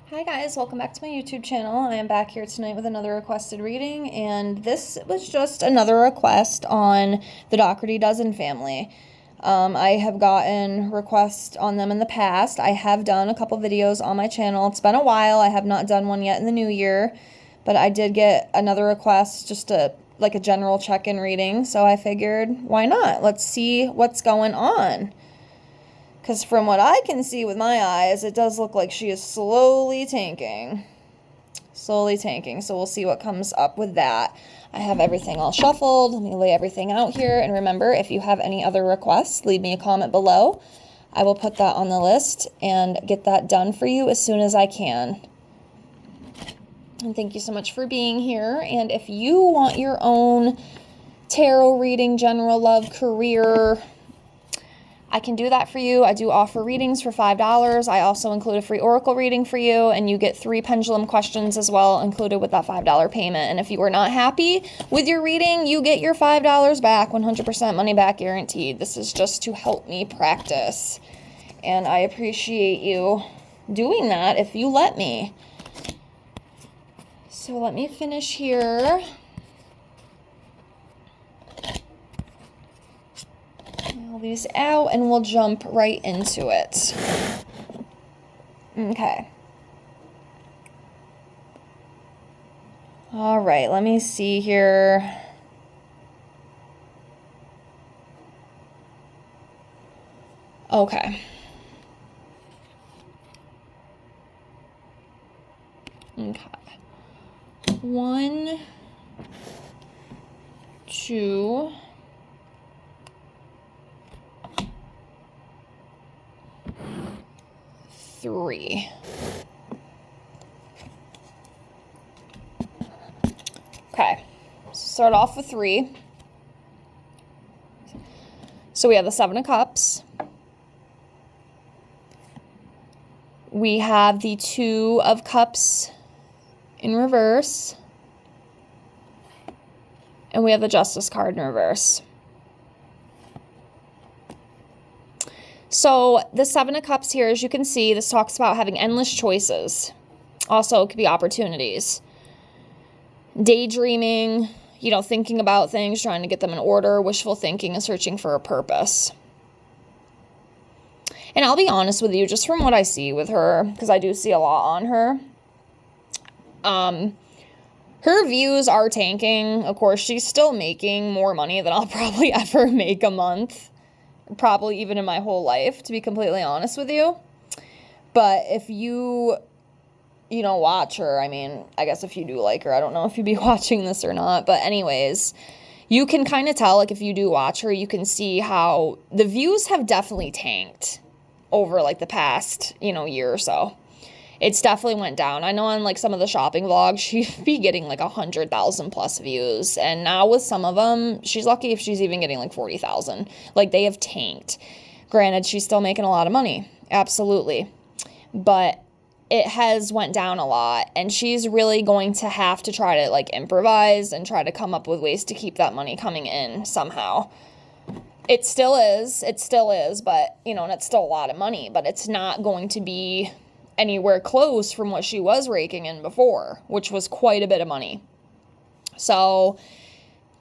Hi guys, welcome back to my YouTube channel. I am back here tonight with another requested reading, and this was just another request on the Dougherty Dozen family. I have gotten requests on them in the past. I have done a couple videos on my channel. It's been a while. I have not done one yet in the new year, but I did get another request, just a general check-in reading, so I figured, why not? Let's see what's going on. Because from what I can see with my eyes, it does look like she is slowly tanking. Slowly tanking. So we'll see what comes up with that. I have everything all shuffled. Let me lay everything out here. And remember, if you have any other requests, leave me a comment below. I will put that on the list and get that done for you as soon as I can. And thank you so much for being here. And if you want your own tarot reading, general love, career, I can do that for you. I do offer readings for $5. I also include a free oracle reading for you, and you get 3 pendulum questions as well included with that $5 payment. And if you are not happy with your reading, you get your $5 back, 100% money back guaranteed. This is just to help me practice, and I appreciate you doing that if you let me. So let me finish here. All these out, and we'll jump right into it. Okay. All right, let me see here. Okay. Okay. 1, 2, 3. Okay, start off with 3. So we have the 7 of Cups. We have the 2 of Cups in reverse. And we have the Justice card in reverse. So the 7 of Cups here, as you can see, this talks about having endless choices. Also, it could be opportunities. Daydreaming, thinking about things, trying to get them in order, wishful thinking, and searching for a purpose. And I'll be honest with you, just from what I see with her, because I do see a lot on her, her views are tanking. Of course, she's still making more money than I'll probably ever make a month. Probably even in my whole life, to be completely honest with you. But if you watch her, I mean, I guess if you do like her, I don't know if you'd be watching this or not, but anyways, you can kind of tell, like, if you do watch her, you can see how the views have definitely tanked over, like, the past, year or so. It's definitely went down. I know on, like, some of the shopping vlogs, she'd be getting, like, 100,000 plus views. And now with some of them, she's lucky if she's even getting, like, 40,000. Like, they have tanked. Granted, she's still making a lot of money. Absolutely. But it has went down a lot. And she's really going to have to try to, like, improvise and try to come up with ways to keep that money coming in somehow. It still is. But, and it's still a lot of money. But it's not going to be anywhere close from what she was raking in before, which was quite a bit of money. So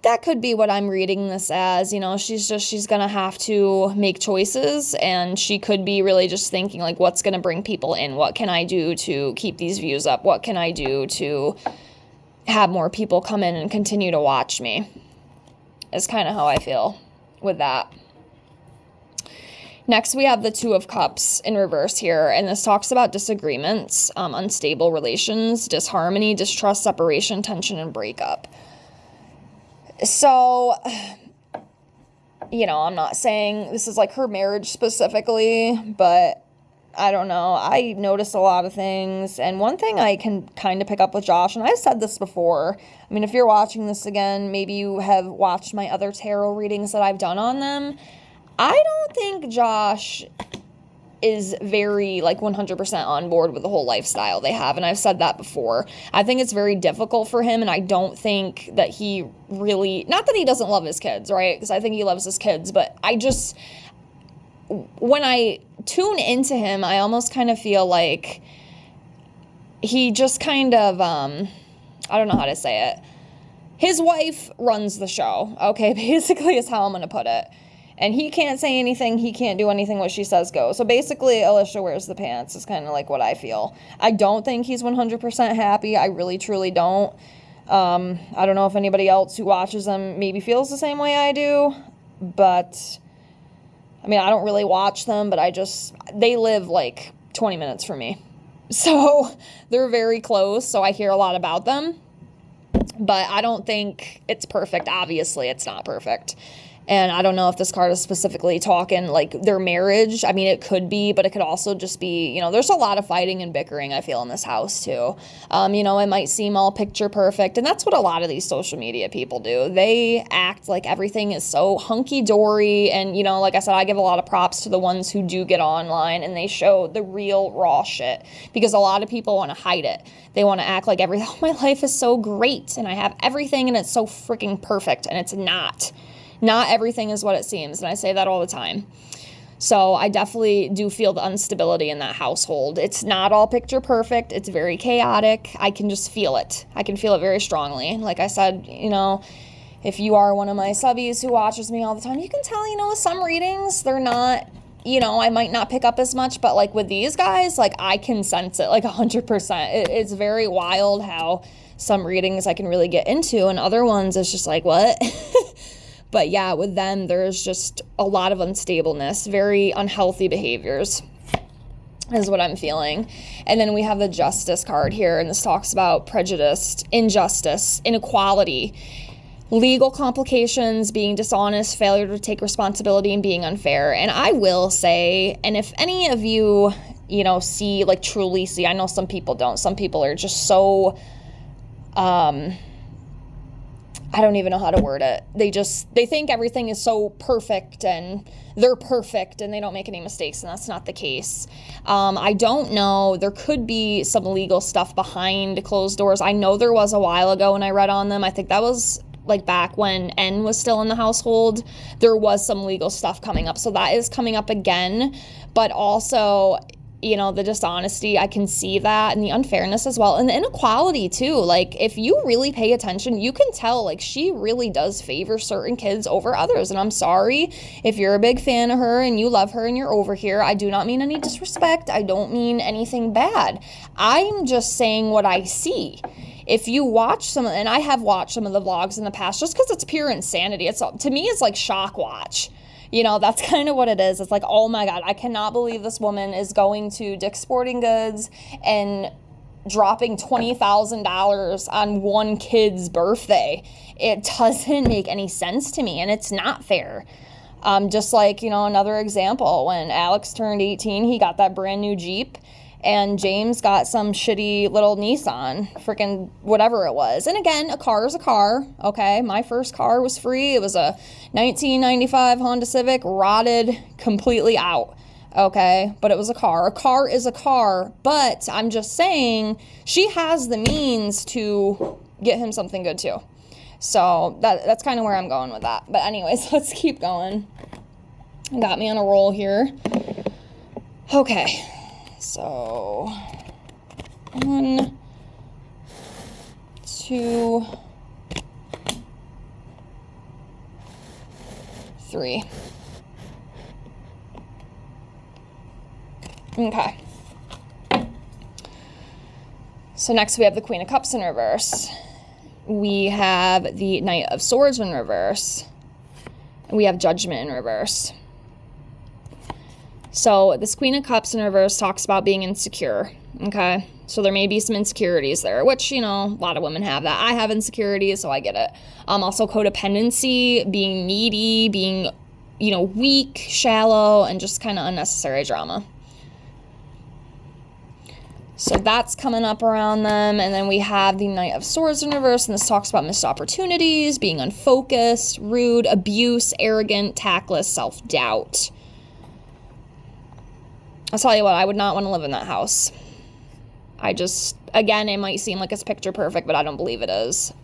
that could be what I'm reading this as. She's gonna have to make choices, and she could be really just thinking, like, what's gonna bring people in? What can I do to keep these views up? What can I do to have more people come in and continue to watch me? Is kind of how I feel with that. Next, we have the 2 of Cups in reverse here, and this talks about disagreements, unstable relations, disharmony, distrust, separation, tension, and breakup. So, I'm not saying this is, like, her marriage specifically, but I don't know. I notice a lot of things, and one thing I can kind of pick up with Josh, and I've said this before, I mean, if you're watching this again, maybe you have watched my other tarot readings that I've done on them. I don't think Josh is very, like, 100% on board with the whole lifestyle they have, and I've said that before. I think it's very difficult for him, and I don't think that he really, not that he doesn't love his kids, right? Because I think he loves his kids, but when I tune into him, I almost kind of feel like he just kind of, I don't know how to say it. His wife runs the show, okay? Basically is how I'm going to put it. And he can't say anything. He can't do anything what she says goes. So basically, Alicia wears the pants is kind of like what I feel. I don't think he's 100% happy. I really, truly don't. I don't know if anybody else who watches them maybe feels the same way I do. But, I mean, I don't really watch them, but they live like 20 minutes from me. So they're very close. So I hear a lot about them. But I don't think it's perfect. Obviously, it's not perfect. And I don't know if this card is specifically talking like their marriage. I mean, it could be, but it could also just be, you know, there's a lot of fighting and bickering, I feel, in this house too. You know, it might seem all picture perfect. And that's what a lot of these social media people do. They act like everything is so hunky-dory. And, you know, like I said, I give a lot of props to the ones who do get online and they show the real raw shit. Because a lot of people want to hide it. They want to act like my life is so great and I have everything and it's so freaking perfect. And it's not. Not everything is what it seems, and I say that all the time. So I definitely do feel the instability in that household. It's not all picture perfect. It's very chaotic. I can just feel it. I can feel it very strongly. Like I said, you know, if you are one of my subbies who watches me all the time, you can tell, you know, with some readings, they're not, you know, I might not pick up as much, but like with these guys, like I can sense it like 100%. It's very wild how some readings I can really get into, and other ones it's just like, what? But yeah, with them, there's just a lot of unstableness, very unhealthy behaviors is what I'm feeling. And then we have the Justice card here, and this talks about prejudice, injustice, inequality, legal complications, being dishonest, failure to take responsibility, and being unfair. And I will say, and if any of you, you know, see, like truly see, I know some people don't. Some people are just so, I don't even know how to word it. They think everything is so perfect and they're perfect and they don't make any mistakes, and that's not the case. I don't know. There could be some legal stuff behind closed doors. I know there was a while ago when I read on them. I think that was like back when N was still in the household. There was some legal stuff coming up. So that is coming up again. But also, you know, the dishonesty, I can see that, and the unfairness as well, and the inequality too. Like, if you really pay attention, you can tell, like, she really does favor certain kids over others, and I'm sorry if you're a big fan of her and you love her and you're over here. I do not mean any disrespect. I don't mean anything bad. I'm just saying what I see. If you watch and I have watched some of the vlogs in the past, just because it's pure insanity. To me, it's like shock watch. You know, that's kind of what it is. It's like, oh my God, I cannot believe this woman is going to Dick's Sporting Goods and dropping $20,000 on one kid's birthday. It doesn't make any sense to me, and it's not fair. Just like, you know, another example, when Alex turned 18, he got that brand new Jeep, and James got some shitty little Nissan, freaking whatever it was. And again, a car is a car, okay? My first car was free. It was a 1995 Honda Civic, rotted completely out, okay? But it was a car. A car is a car, but I'm just saying she has the means to get him something good too. So that's kind of where I'm going with that. But anyways, let's keep going. Got me on a roll here. Okay. So, 1, 2, 3. Okay. So next we have the Queen of Cups in reverse. We have the Knight of Swords in reverse. And we have Judgment in reverse. So this Queen of Cups in reverse talks about being insecure, okay? So there may be some insecurities there, which, you know, a lot of women have that. I have insecurities, so I get it. Also codependency, being needy, being, you know, weak, shallow, and just kind of unnecessary drama. So that's coming up around them. And then we have the Knight of Swords in reverse, and this talks about missed opportunities, being unfocused, rude, abuse, arrogant, tactless, self-doubt. I'll tell you what, I would not want to live in that house. Again, it might seem like it's picture perfect, but I don't believe it is.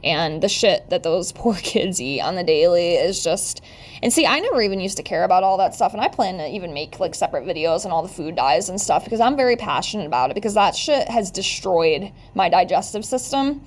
And the shit that those poor kids eat on the daily is just... And see, I never even used to care about all that stuff, and I plan to even make, like, separate videos on all the food dyes and stuff, because I'm very passionate about it, because that shit has destroyed my digestive system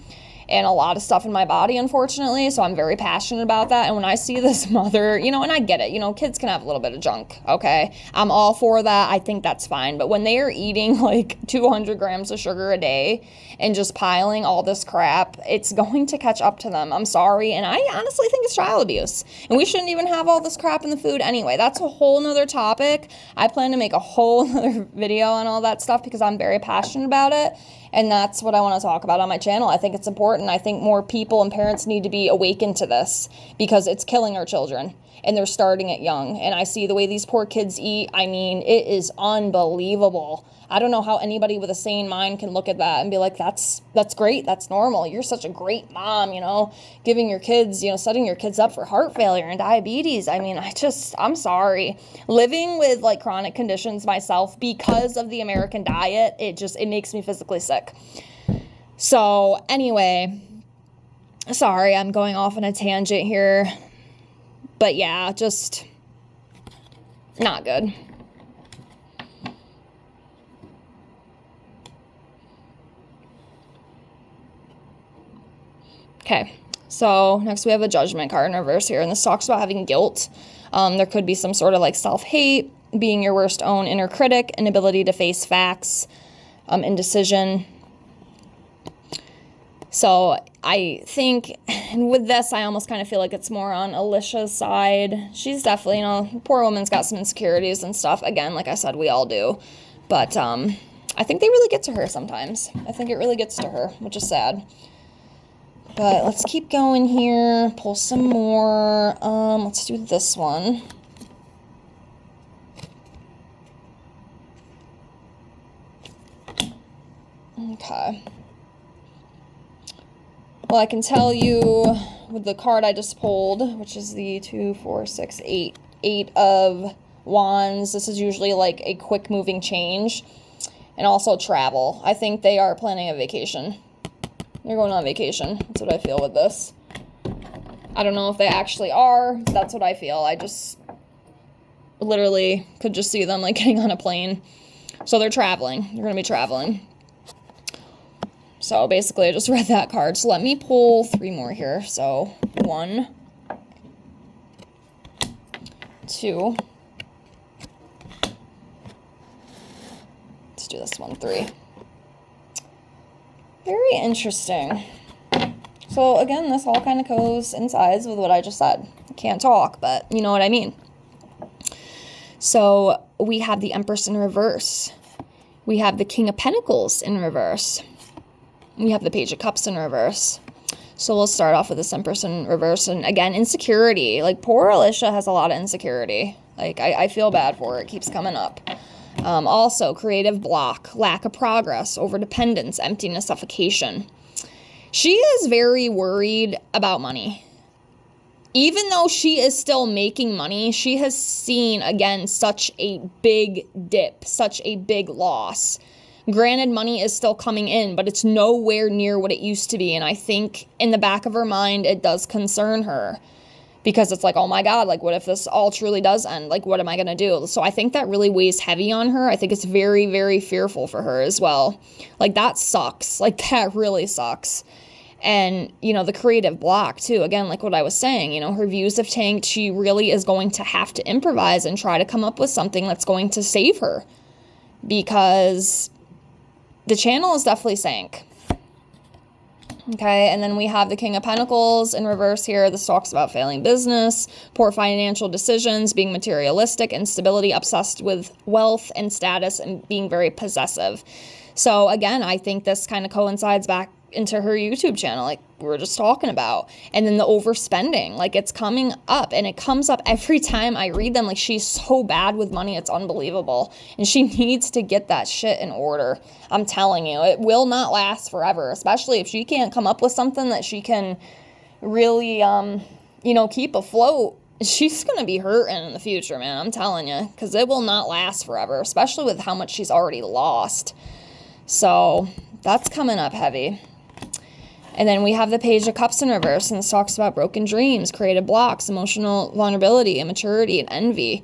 and a lot of stuff in my body, unfortunately, so I'm very passionate about that. And when I see this mother, you know, and I get it, you know, kids can have a little bit of junk, okay? I'm all for that. I think that's fine. But when they are eating, like, 200 grams of sugar a day and just piling all this crap, it's going to catch up to them. I'm sorry. And I honestly think it's child abuse. And we shouldn't even have all this crap in the food anyway. That's a whole nother topic. I plan to make a whole nother video on all that stuff because I'm very passionate about it. And that's what I want to talk about on my channel. I think it's important. I think more people and parents need to be awakened to this because it's killing our children and they're starting it young. And I see the way these poor kids eat. I mean, it is unbelievable. I don't know how anybody with a sane mind can look at that and be like, that's great. That's normal. You're such a great mom, you know, giving your kids, you know, setting your kids up for heart failure and diabetes. I mean, I'm sorry. Living with like chronic conditions myself because of the American diet, it makes me physically sick. So anyway, sorry, I'm going off on a tangent here, but yeah, just not good. Okay, so next we have a judgment card in reverse here, and this talks about having guilt. There could be some sort of like self-hate, being your worst own inner critic, inability to face facts, indecision. So I think with this, I almost kind of feel like it's more on Alicia's side. She's definitely, you know, poor woman's got some insecurities and stuff. Again, like I said, we all do. But I think they really get to her sometimes. I think it really gets to her, which is sad. But let's keep going here. Pull some more. Let's do this one. Okay. Well, I can tell you with the card I just pulled, which is the 2, 4, 6, 8, 8 of Wands. This is usually like a quick moving change. And also travel. I think they are planning a vacation. They're going on vacation. That's what I feel with this. I don't know if they actually are. That's what I feel. I just literally could just see them like getting on a plane. So they're traveling. They're going to be traveling. So basically I just read that card. So let me pull 3 more here. So 1, 2. Let's do this one, 3. Very interesting. So again, this all kind of coincides with what I just said. I can't talk, but you know what I mean. So we have the Empress in reverse. We have the King of Pentacles in reverse. We have the Page of Cups in reverse. So we'll start off with this Empress in reverse. And again, insecurity. Like poor Alicia has a lot of insecurity. Like I feel bad for her. It keeps coming up. Also, creative block, lack of progress, overdependence, emptiness, suffocation. She is very worried about money. Even though she is still making money, she has seen, again, such a big dip, such a big loss. Granted, money is still coming in, but it's nowhere near what it used to be. And I think in the back of her mind, it does concern her. Because it's like, oh my God, like what if this all truly does end? Like, what am I going to do? So I think that really weighs heavy on her. I think it's very, very fearful for her as well. Like that sucks. Like that really sucks. And, you know, the creative block too, again, like what I was saying, you know, her views have tanked. She really is going to have to improvise and try to come up with something that's going to save her. Because the channel is definitely sank. Okay, and then we have the King of Pentacles in reverse here. This talks about failing business, poor financial decisions, being materialistic, instability, obsessed with wealth and status, and being very possessive. So again, I think this kind of coincides back into her YouTube channel, like we were just talking about. And then the overspending, like it's coming up, and it comes up every time I read them. Like she's so bad with money, it's unbelievable. And she needs to get that shit in order. I'm telling you, it will not last forever, especially if she can't come up with something that she can really, you know, keep afloat. She's going to be hurting in the future, man. I'm telling you, because it will not last forever, especially with how much she's already lost. So that's coming up heavy. And then we have the Page of Cups in reverse, and this talks about broken dreams, creative blocks, emotional vulnerability, immaturity, and envy.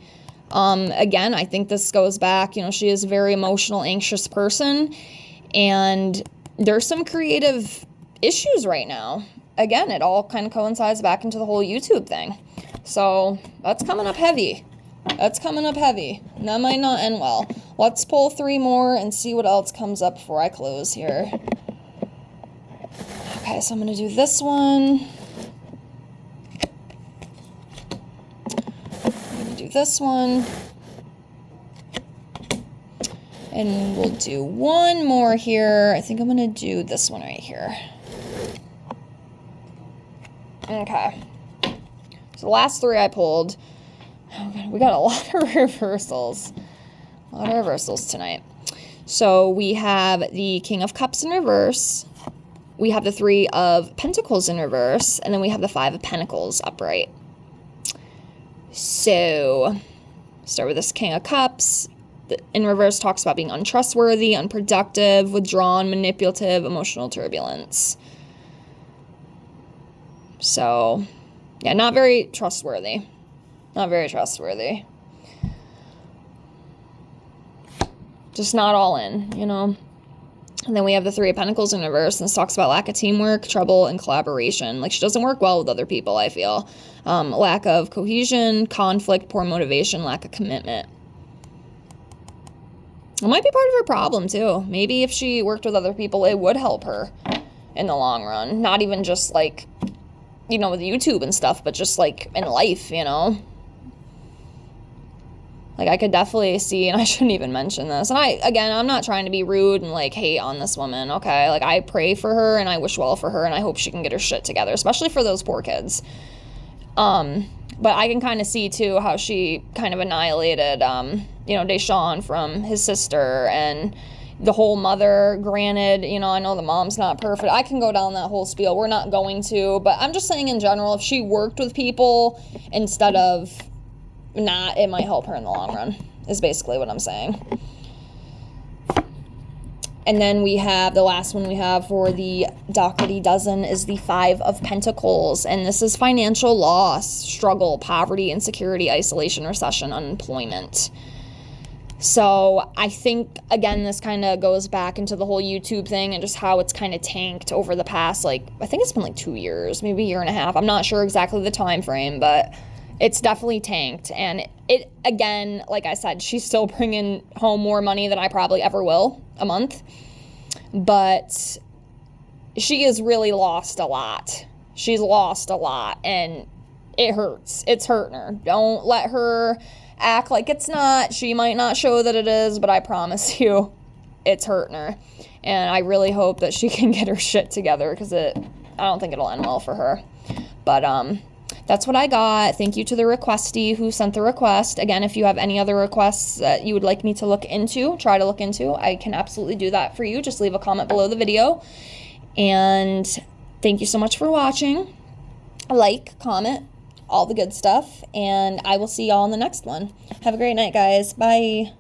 Again, I think this goes back, you know, she is a very emotional, anxious person, and there's some creative issues right now. Again, it all kind of coincides back into the whole YouTube thing. So that's coming up heavy. That's coming up heavy. And that might not end well. Let's pull 3 more and see what else comes up before I close here. Okay, so I'm going to do this one. I'm going to do this one. And we'll do one more here. I think I'm going to do this one right here. Okay. So the last 3 I pulled. Oh God, we got a lot of reversals. A lot of reversals tonight. So we have the King of Cups in reverse. We have the 3 of Pentacles in reverse. And then we have the 5 of Pentacles upright. So start with this King of Cups. In reverse talks about being untrustworthy, unproductive, withdrawn, manipulative, emotional turbulence. So, yeah, not very trustworthy. Not very trustworthy. Just not all in, you know. And then we have the 3 of Pentacles in reverse, and this talks about lack of teamwork, trouble, and collaboration. Like, she doesn't work well with other people, I feel. Lack of cohesion, conflict, poor motivation, lack of commitment. It might be part of her problem, too. Maybe if she worked with other people, it would help her in the long run. Not even just, like, you know, with YouTube and stuff, but just, like, in life, you know? Like, I could definitely see, and I shouldn't even mention this. And I'm not trying to be rude and, like, hate on this woman, okay? Like, I pray for her, and I wish well for her, and I hope she can get her shit together, especially for those poor kids. But I can kind of see, too, how she kind of annihilated, you know, Deshaun from his sister, and the whole mother. Granted, you know, I know the mom's not perfect. I can go down that whole spiel. We're not going to, but I'm just saying in general, if she worked with people instead of not, it might help her in the long run, is basically what I'm saying. And then we have the last one we have for the Dougherty Dozen is the 5 of Pentacles. And this is financial loss, struggle, poverty, insecurity, isolation, recession, unemployment. So I think, again, this kind of goes back into the whole YouTube thing and just how it's kind of tanked over the past, like, I think it's been like 2 years, maybe a year and a half. I'm not sure exactly the time frame, but it's definitely tanked. And it, again, like I said, she's still bringing home more money than I probably ever will a month. But she has really lost a lot. She's lost a lot, and it hurts. It's hurting her. Don't let her act like it's not. She might not show that it is, but I promise you, it's hurting her. And I really hope that she can get her shit together, because I don't think it'll end well for her. But that's what I got. Thank you to the requestee who sent the request. Again, if you have any other requests that you would like me to try to look into, I can absolutely do that for you. Just leave a comment below the video. And thank you so much for watching. Like, comment, all the good stuff. And I will see y'all in the next one. Have a great night, guys. Bye.